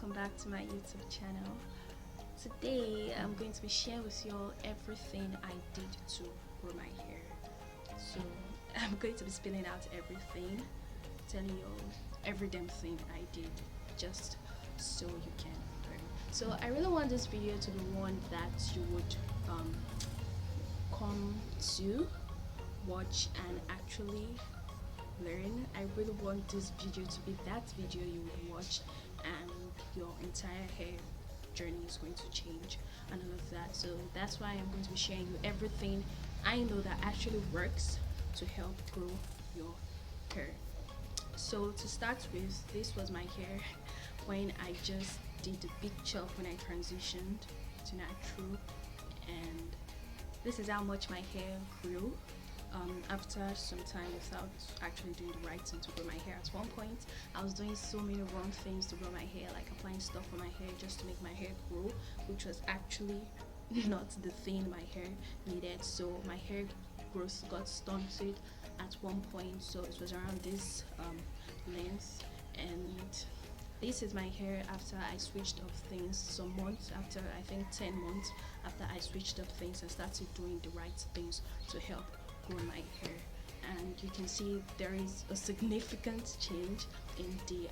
welcome back to my YouTube channel. Today I'm going to be sharing with you all everything I did to grow my hair. So I'm going to be spilling out everything, telling you all every damn thing I did just so you can learn. So I really want this video to be one that you would come to watch and actually learn. I really want this video to be that video you would watch and your entire hair journey is going to change and all of that. So that's why I'm going to be sharing you everything I know that actually works to help grow your hair. So to start with, this was my hair when I just did the big chop when I transitioned to natural, and this is how much my hair grew after some time without actually doing the right thing to grow my hair. At one point I was doing so many wrong things to grow my hair, like applying stuff on my hair just to make my hair grow, which was actually not the thing my hair needed. So my hair growth got stunted at one point, so it was around this length. And this is my hair after I switched up things some months after, I think 10 months after I switched up things and started doing the right things to help grow my hair. And you can see there is a significant change in the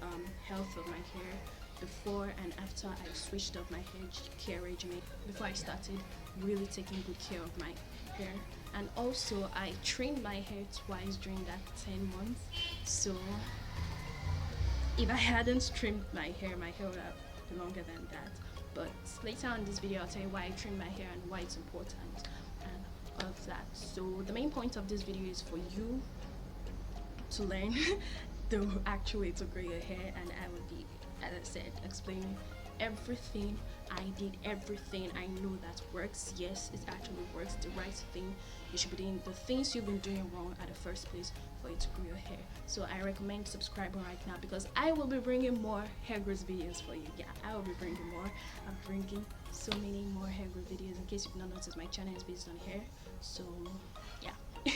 health of my hair before and after I switched up my hair care regimen, before I started really taking good care of my hair. And also I trimmed my hair twice during that 10 months. So if I hadn't trimmed my hair would have been longer than that. But later on in this video I'll tell you why I trimmed my hair and why it's important and all of that. So the main point of this video is for you to learn the actual way to grow your hair, and I will be, as I said, explaining everything I did, everything I know that works. Yes, it actually works, the right thing you should be doing, the things you've been doing wrong at the first place for you to grow your hair. So I recommend subscribing right now because I will be bringing more hair growth videos for you. Yeah, I will be bringing more. I'm bringing so many more hair growth videos. In case you've not noticed, my channel is based on hair, so yeah.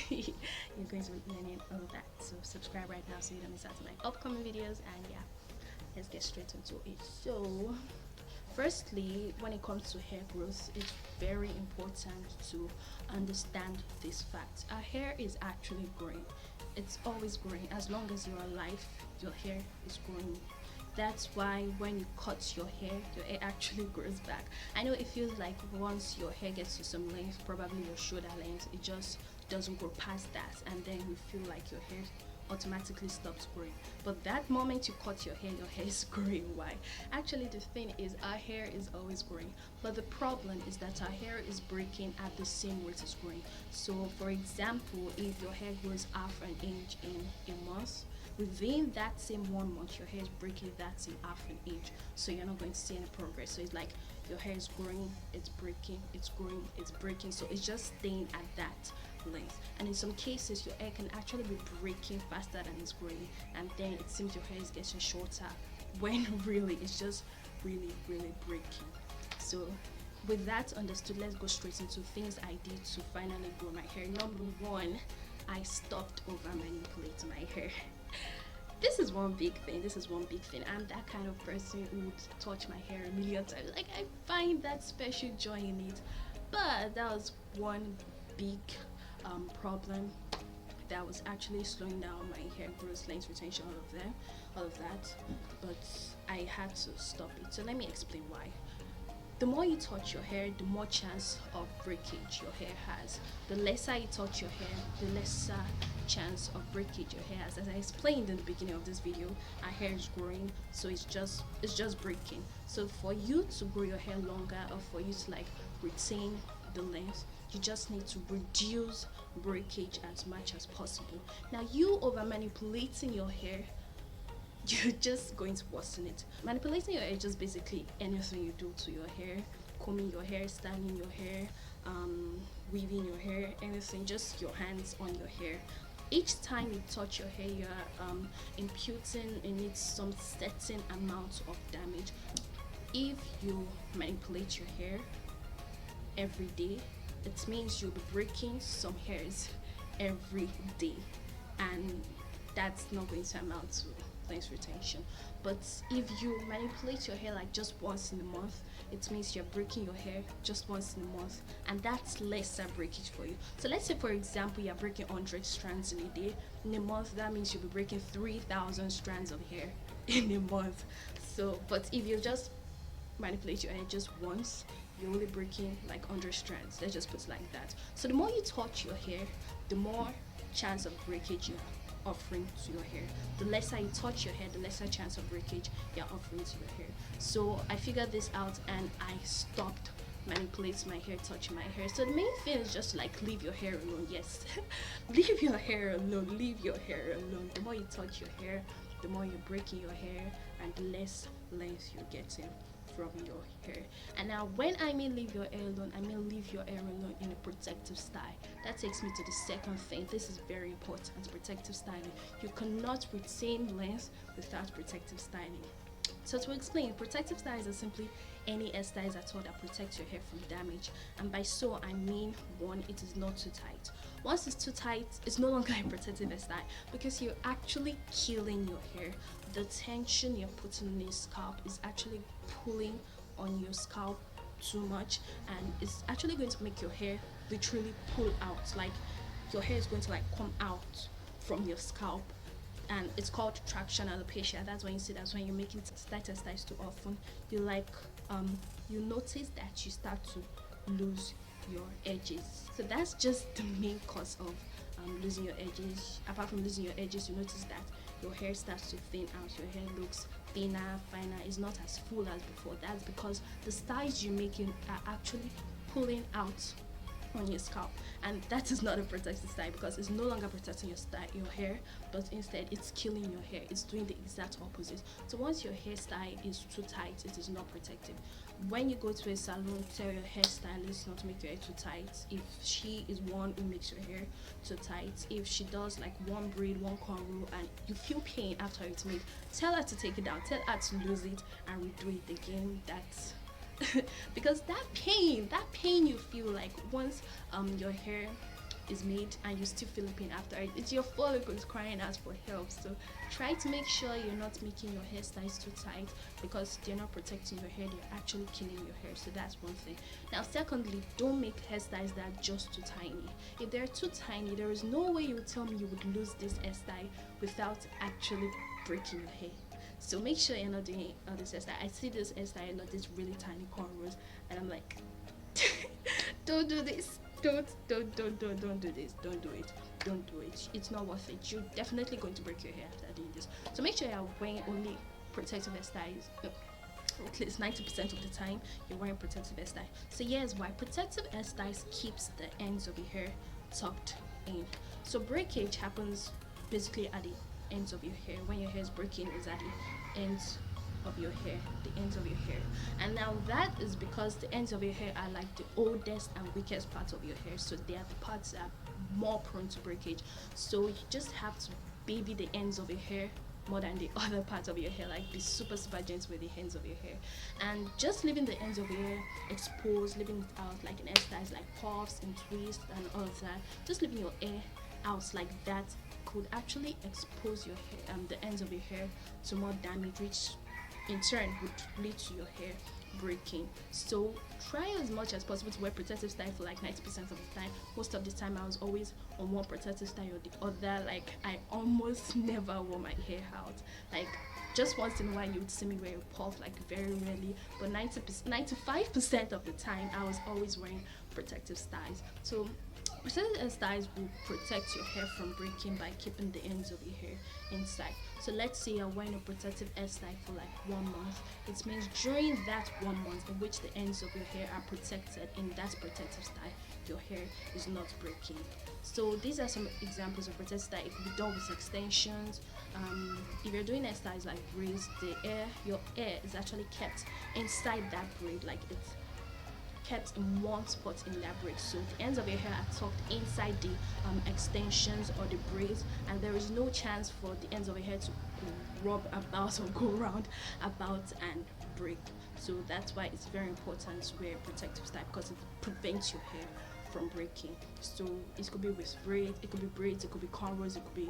You're going to be learning all of that, so subscribe right now so you don't miss out on my upcoming videos. And yeah, let's get straight into it. So firstly, when it comes to hair growth, it's very important to understand this fact. Our hair is actually growing. It's always growing. As long as you're alive, your hair is growing. That's why when you cut your hair actually grows back. I know it feels like once your hair gets to some length, probably your shoulder length, it just doesn't grow past that, and then you feel like your hair automatically stops growing. But that moment you cut your hair is growing. Why? Actually, the thing is, our hair is always growing, but the problem is that our hair is breaking at the same rate as growing. So for example, if your hair grows half an inch in a month, within that same 1 month your hair is breaking that same half an inch, so you're not going to see any progress. So it's like your hair is growing, it's breaking, it's growing, it's breaking, so it's just staying at that length. And in some cases your hair can actually be breaking faster than it's growing, and then it seems your hair is getting shorter when really it's just really breaking. So with that understood, let's go straight into things I did to finally grow my hair. Number one, I stopped over manipulating my hair. This is one big thing. I'm that kind of person who would touch my hair a million times. Like, I find that special joy in it. But that was one big problem that was actually slowing down my hair growth, length retention, all of that. But I had to stop it. So let me explain why. The more you touch your hair, the more chance of breakage your hair has. The lesser you touch your hair, the lesser chance of breakage your hair has. As I explained in the beginning of this video, our hair is growing, so it's just breaking. So for you to grow your hair longer, or for you to like retain the length, you just need to reduce breakage as much as possible. Now, you over manipulating your hair, you're just going to worsen it. Manipulating your hair is just basically anything you do to your hair: combing your hair, styling your hair, weaving your hair, anything, just your hands on your hair. Each time you touch your hair, you're imputing in it some certain amount of damage. If you manipulate your hair every day, it means you'll be breaking some hairs every day, and that's not going to amount to length retention. But if you manipulate your hair like just once in a month, it means you're breaking your hair just once in a month, and that's lesser breakage for you. So let's say, for example, you're breaking 100 strands in a day. In a month, that means you'll be breaking 3,000 strands of hair in a month. So, but if you just manipulate your hair just once, you're only breaking like 100 strands. Let's just put it like that. So the more you touch your hair, the more chance of breakage you're offering to your hair. The lesser you touch your hair, the lesser chance of breakage you're offering to your hair. So I figured this out and I stopped manipulating my hair, touching my hair. So the main thing is just like leave your hair alone. Yes, leave your hair alone. Leave your hair alone. The more you touch your hair, the more you're breaking your hair, and the less length you're getting from your hair. And now when I mean leave your hair alone, I mean leave your hair alone in a protective style. That takes me to the second thing. This is very important. Protective styling. You cannot retain length without protective styling. So to explain, protective styles are simply any hairstyles at all that protect your hair from damage. And by so I mean, one, it is not too tight. Once it's too tight, it's no longer a protective hairstyle because you're actually killing your hair. The tension you're putting on your scalp is actually pulling on your scalp too much, and it's actually going to make your hair literally pull out. Like your hair is going to like come out from your scalp, and it's called traction alopecia. That's when you see that's when you're making tighter styles too often. You like you notice that you start to lose your edges. So that's just the main cause of losing your edges. Apart from losing your edges, you notice that your hair starts to thin out. Your hair looks thinner, finer. It's not as full as before. That's because the styles you're making are actually pulling out on your scalp, and that is not a protective style because it's no longer protecting your hair, but instead it's killing your hair. It's doing the exact opposite. So once your hairstyle is too tight, it is not protective. When you go to a salon, tell your hairstylist not to make your hair too tight. If she is one who makes your hair too tight, if she does like one braid, one cornrow, and you feel pain after it's made, tell her to take it down, tell her to lose it and redo it again. That's because that pain you feel like once your hair is made and you still feel pain after it, it's your follicles crying out for help. So try to make sure you're not making your hairstyles too tight because they're not protecting your hair, they're actually killing your hair. So that's one thing. Now secondly, don't make hairstyles that are just too tiny. If they're too tiny, there is no way you would tell me you would lose this hairstyle without actually breaking your hair. So make sure you're not doing all this hairstyle. I see this hairstyle, not this really tiny cornrows, and I'm like, don't do this. Don't do this. Don't do it. Don't do it. It's not worth it. You're definitely going to break your hair after doing this. So make sure you're wearing only protective hairstyles. At least 90% of the time you're wearing protective hairstyle. So here's why. Protective hairstyles keeps the ends of your hair tucked in. So breakage happens basically at the ends of your hair. When your hair is breaking, is at the ends of your hair, the ends of your hair. And now that is because the ends of your hair are like the oldest and weakest parts of your hair, so they are the parts that are more prone to breakage. So you just have to baby the ends of your hair more than the other parts of your hair. Like be super gentle with the ends of your hair, and just leaving the ends of your hair exposed, leaving it out like in hairstyles like puffs and twists and all of that, just leaving your hair out like that could actually expose your hair, the ends of your hair, to more damage, which in turn would lead to your hair breaking. So try as much as possible to wear protective style for like 90% of the time. Most of the time I was always on one protective style or the other. Like I almost never wore my hair out. Like just once in a while you would see me wear a puff, like very rarely, but 95% of the time I was always wearing protective styles. So protective hairstyles will protect your hair from breaking by keeping the ends of your hair inside. So let's say you're wearing a protective hairstyle for like 1 month. It means during that 1 month in which the ends of your hair are protected in that protective style, your hair is not breaking. So these are some examples of protective style. It could be done with extensions. If you're doing hairstyles like braids, your hair is actually kept inside that braid, like it's kept in one spot in that braid. So the ends of your hair are tucked inside the extensions or the braids, and there is no chance for the ends of your hair to rub about or go around about and break. So that's why it's very important to wear a protective style, because it prevents your hair from breaking. So it could be with braids, it could be braids, it could be cornrows, it could be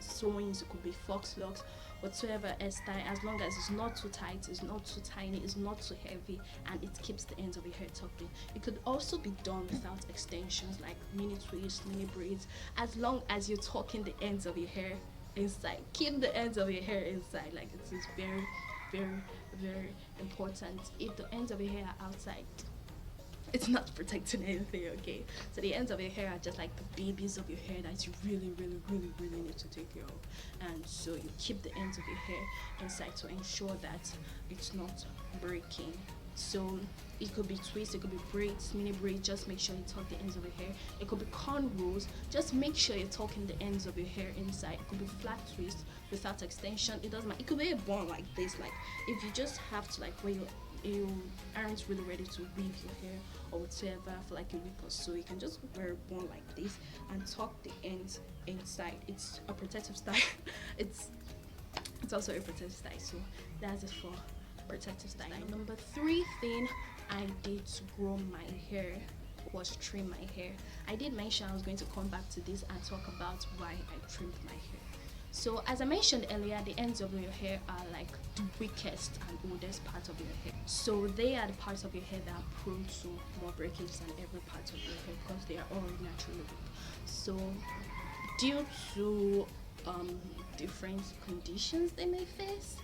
sewings, it could be fox locks, whatsoever hairstyle, as long as it's not too tight, it's not too tiny, it's not too heavy, and it keeps the ends of your hair tucked in. It could also be done without extensions like mini twists, mini braids, as long as you're tucking the ends of your hair inside. Keep the ends of your hair inside. Like, it is very, very, very important. If the ends of your hair are outside, it's not protecting anything, okay? So the ends of your hair are just like the babies of your hair that you really, really, really, really need to take care of. And so you keep the ends of your hair inside to ensure that it's not breaking. So it could be twists, it could be braids, mini braids, just make sure you tuck the ends of your hair. It could be cornrows, just make sure you're tucking the ends of your hair inside. It could be flat twist without extension, it doesn't matter. It could be a bun like this, like if you just have to, like, where you aren't really ready to weave your hair or whatever for like a week or so, you can just wear a bun like this and tuck the ends inside. It's a protective style. it's also a protective style, so that's it for protective style. Number 3 thing I did to grow my hair was trim my hair. I did mention I was going to come back to this and talk about why I trimmed my hair. So as I mentioned earlier, the ends of your hair are like the weakest and oldest part of your hair. So they are the parts of your hair that are prone to more breakage than every part of your hair because they are all naturally weak. So due to different conditions they may face,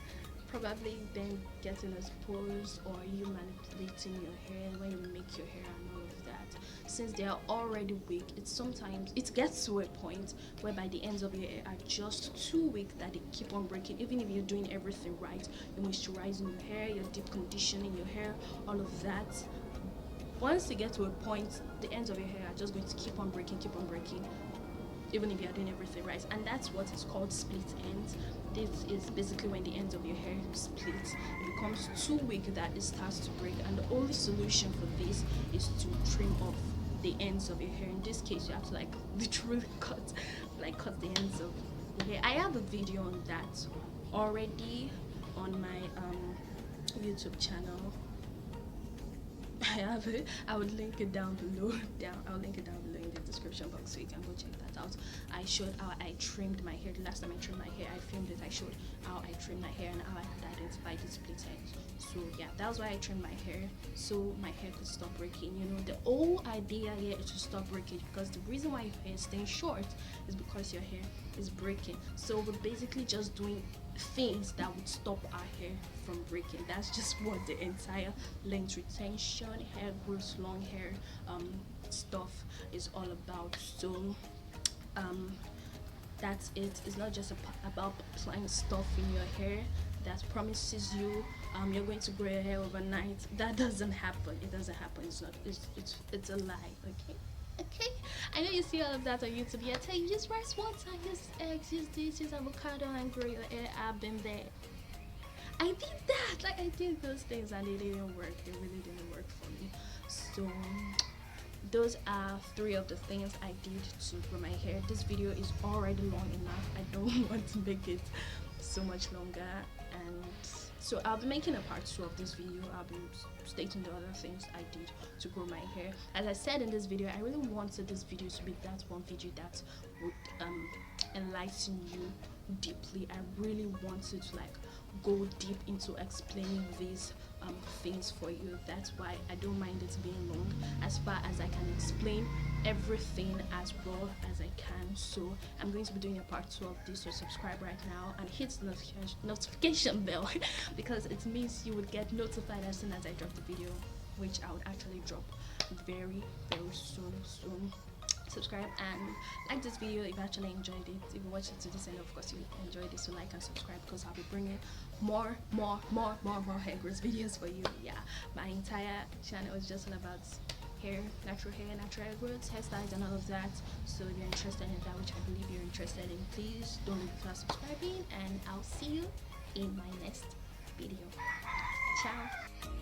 probably them getting exposed or you manipulating your hair when you make your hair and all of that, since they are already weak, it gets to a point whereby the ends of your hair are just too weak that they keep on breaking. Even if you're doing everything right, you're moisturizing your hair, you're deep conditioning your hair, all of that, once you get to a point, the ends of your hair are just going to keep on breaking, even if you are doing everything right. And that's what is called split ends. This is basically when the ends of your hair splits. It becomes too weak that it starts to break, and the only solution for this is to trim off the ends of your hair. In this case, you have to like literally cut the ends of your hair. I have a video on that already on my YouTube channel. I have it. I would link it down below. I'll link it down below in the description box so you can go check that out. I showed how I trimmed my hair. The last time I trimmed my hair, I filmed it. I showed how I trimmed my hair and how I could identify the split ends. So yeah, that's why I trimmed my hair, so my hair could stop breaking. You know, the whole idea here is to stop breakage, because the reason why your hair is staying short is because your hair is breaking. So we're basically just doing things that would stop our hair from breaking. That's just what the entire length retention, hair growth, long hair stuff is all about. So that's it. It's not just about applying stuff in your hair that promises you you're going to grow your hair overnight. That doesn't happen. It doesn't happen. It's a lie. Okay, I know you see all of that on YouTube. Yeah, I tell you, use rice water, use eggs, use this, use avocado, and grow your hair. I've been there. I did that. Like, I did those things and it didn't work. It really didn't work for me. So those are 3 of the things I did to grow my hair. This video is already long enough. I don't want to make it so much longer, and so I'll be making a part 2 of this video. I'll be stating the other things I did to grow my hair. As I said in this video, I really wanted this video to be that one video that would enlighten you deeply. I really wanted to like go deep into explaining these things for you. That's why I don't mind it being long, as far as I can explain everything as well as I can. So I'm going to be doing a part 2 of this, so subscribe right now and hit the notification bell because it means you would get notified as soon as I drop the video, which I would actually drop very soon. Subscribe and like this video if you actually enjoyed it. If you watched it to this end, of course you enjoyed it, so like and subscribe, because I'll be bringing more hair growth videos for you. Yeah, my entire channel is just all about hair, natural hair growth, hairstyles, and all of that. So if you're interested in that, which I believe you're interested in, please don't leave without subscribing, and I'll see you in my next video. Ciao.